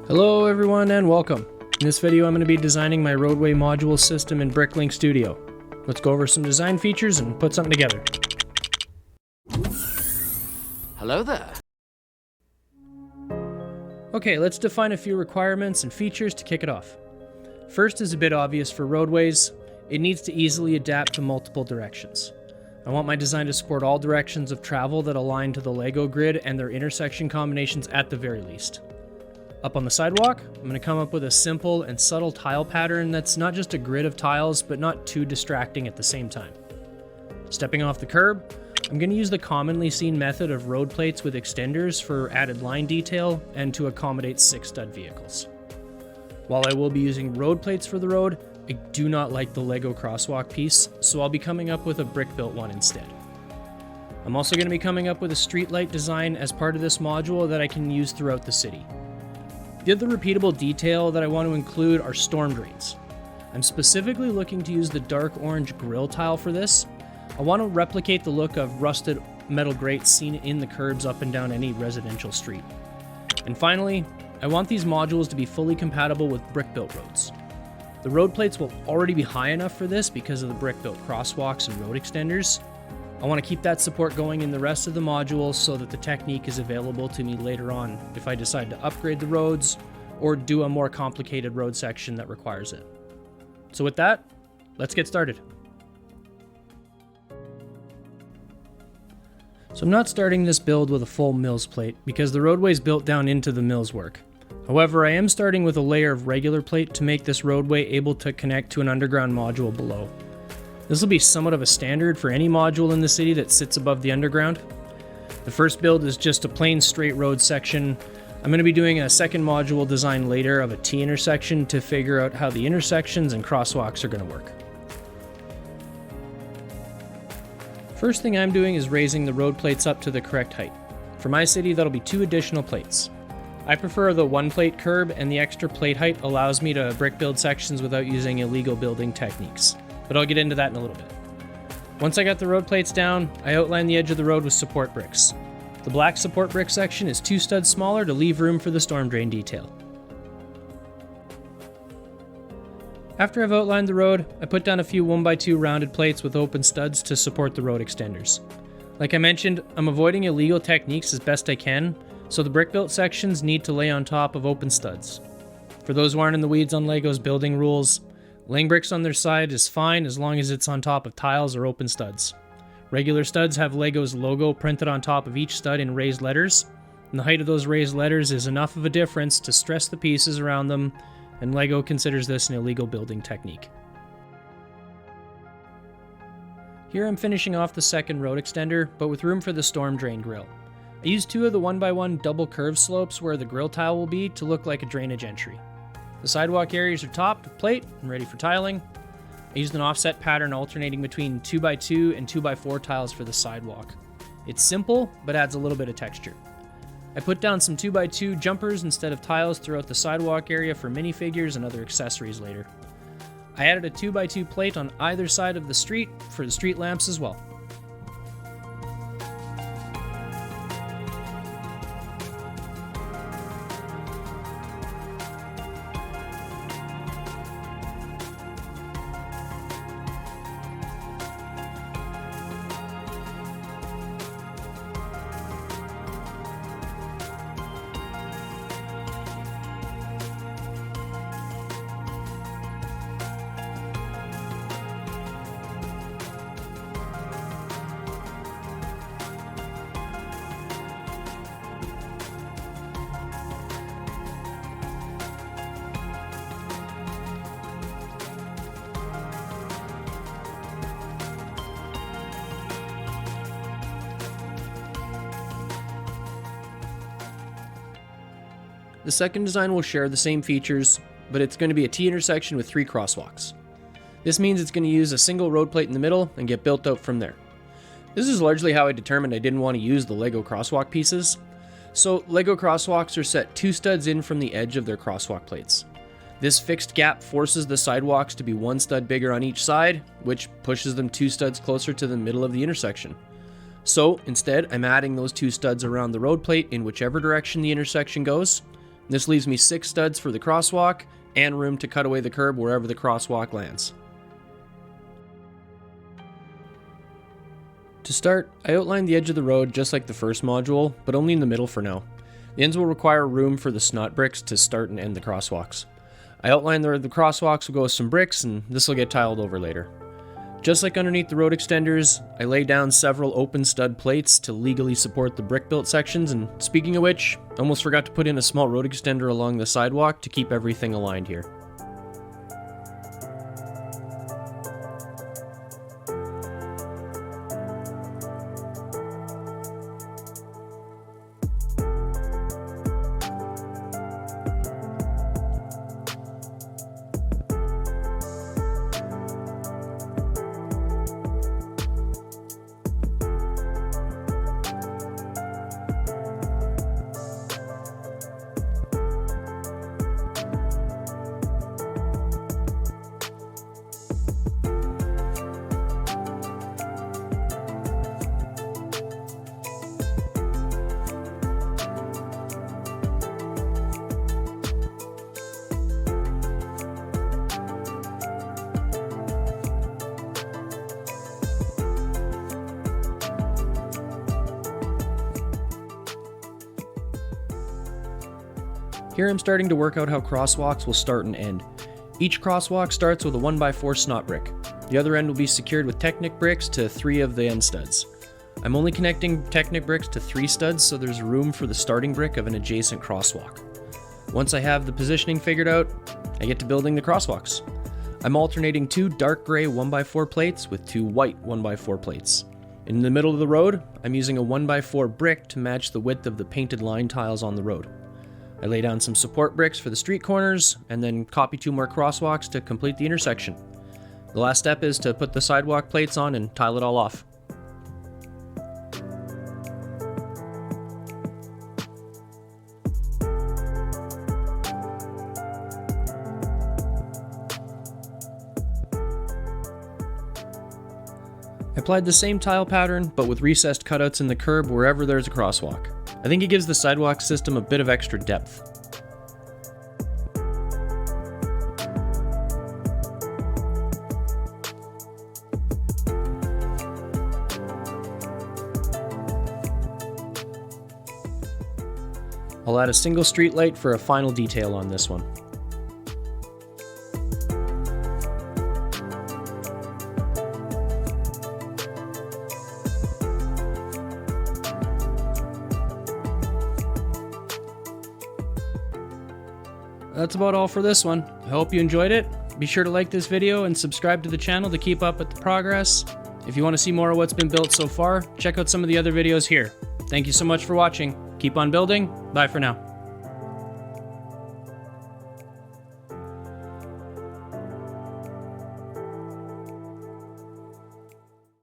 Hello everyone and welcome. In this video I'm going to be designing my Roadway module system in Bricklink Studio. Let's go over some design features and put something together. Hello there. Okay, let's define a few requirements and features to kick it off. First is a bit obvious for roadways. It needs to easily adapt to multiple directions. I want my design to support all directions of travel that align to the Lego grid and their intersection combinations at the very least. Up on the sidewalk, I'm going to come up with a simple and subtle tile pattern that's not just a grid of tiles, but not too distracting at the same time. Stepping off the curb, I'm going to use the commonly seen method of road plates with extenders for added line detail and to accommodate 6 stud vehicles. While I will be using road plates for the road, I do not like the Lego crosswalk piece, so I'll be coming up with a brick-built one instead. I'm also going to be coming up with a streetlight design as part of this module that I can use throughout the city. The other repeatable detail that I want to include are storm drains. I'm specifically looking to use the dark orange grill tile for this. I want to replicate the look of rusted metal grates seen in the curbs up and down any residential street. And finally, I want these modules to be fully compatible with brick-built roads. The road plates will already be high enough for this because of the brick-built crosswalks and road extenders. I want to keep that support going in the rest of the modules so that the technique is available to me later on if I decide to upgrade the roads or do a more complicated road section that requires it. So with that, let's get started. So I'm not starting this build with a full mills plate because the roadway is built down into the mills work. However, I am starting with a layer of regular plate to make this roadway able to connect to an underground module below. This will be somewhat of a standard for any module in the city that sits above the underground. The first build is just a plain straight road section. I'm going to be doing a second module design later of a T intersection to figure out how the intersections and crosswalks are going to work. First thing I'm doing is raising the road plates up to the correct height. For my city, that'll be 2 additional plates. I prefer the 1 plate curb, and the extra plate height allows me to brick build sections without using illegal building techniques. But I'll get into that in a little bit. Once I got the road plates down, I outlined the edge of the road with support bricks. The black support brick section is 2 studs smaller to leave room for the storm drain detail. After I've outlined the road, I put down a few 1x2 rounded plates with open studs to support the road extenders. Like I mentioned, I'm avoiding illegal techniques as best I can, so the brick-built sections need to lay on top of open studs. For those who aren't in the weeds on Lego's building rules, laying bricks on their side is fine as long as it's on top of tiles or open studs. Regular studs have Lego's logo printed on top of each stud in raised letters, and the height of those raised letters is enough of a difference to stress the pieces around them, and Lego considers this an illegal building technique. Here I'm finishing off the second road extender, but with room for the storm drain grill. I used 2 of the 1x1 double curve slopes where the grill tile will be to look like a drainage entry. The sidewalk areas are topped with plate and ready for tiling. I used an offset pattern alternating between 2x2 and 2x4 tiles for the sidewalk. It's simple, but adds a little bit of texture. I put down some 2x2 jumpers instead of tiles throughout the sidewalk area for minifigures and other accessories later. I added a 2x2 plate on either side of the street for the street lamps as well. The second design will share the same features, but it's going to be a T intersection with 3 crosswalks. This means it's going to use a single road plate in the middle and get built out from there. This is largely how I determined I didn't want to use the Lego crosswalk pieces. So Lego crosswalks are set 2 studs in from the edge of their crosswalk plates. This fixed gap forces the sidewalks to be 1 stud bigger on each side, which pushes them 2 studs closer to the middle of the intersection. So instead, I'm adding those 2 studs around the road plate in whichever direction the intersection goes, This leaves me 6 studs for the crosswalk and room to cut away the curb wherever the crosswalk lands. To start, I outlined the edge of the road just like the first module, but only in the middle for now. The ends will require room for the snot bricks to start and end the crosswalks. I outlined where the crosswalks will go with some bricks, and this will get tiled over later. Just like underneath the road extenders, I laid down several open stud plates to legally support the brick-built sections, and speaking of which, I almost forgot to put in a small road extender along the sidewalk to keep everything aligned here. Here I'm starting to work out how crosswalks will start and end. Each crosswalk starts with a 1x4 snot brick. The other end will be secured with Technic bricks to 3 of the end studs. I'm only connecting Technic bricks to 3 studs so there's room for the starting brick of an adjacent crosswalk. Once I have the positioning figured out, I get to building the crosswalks. I'm alternating 2 dark gray 1x4 plates with 2 white 1x4 plates. In the middle of the road, I'm using a 1x4 brick to match the width of the painted line tiles on the road. I lay down some support bricks for the street corners, and then copy 2 more crosswalks to complete the intersection. The last step is to put the sidewalk plates on and tile it all off. I applied the same tile pattern, but with recessed cutouts in the curb wherever there's a crosswalk. I think it gives the sidewalk system a bit of extra depth. I'll add a single street light for a final detail on this one. That's about all for this one. I hope you enjoyed it. Be sure to like this video and subscribe to the channel to keep up with the progress. If you want to see more of what's been built so far, check out some of the other videos here. Thank you so much for watching. Keep on building. Bye for now.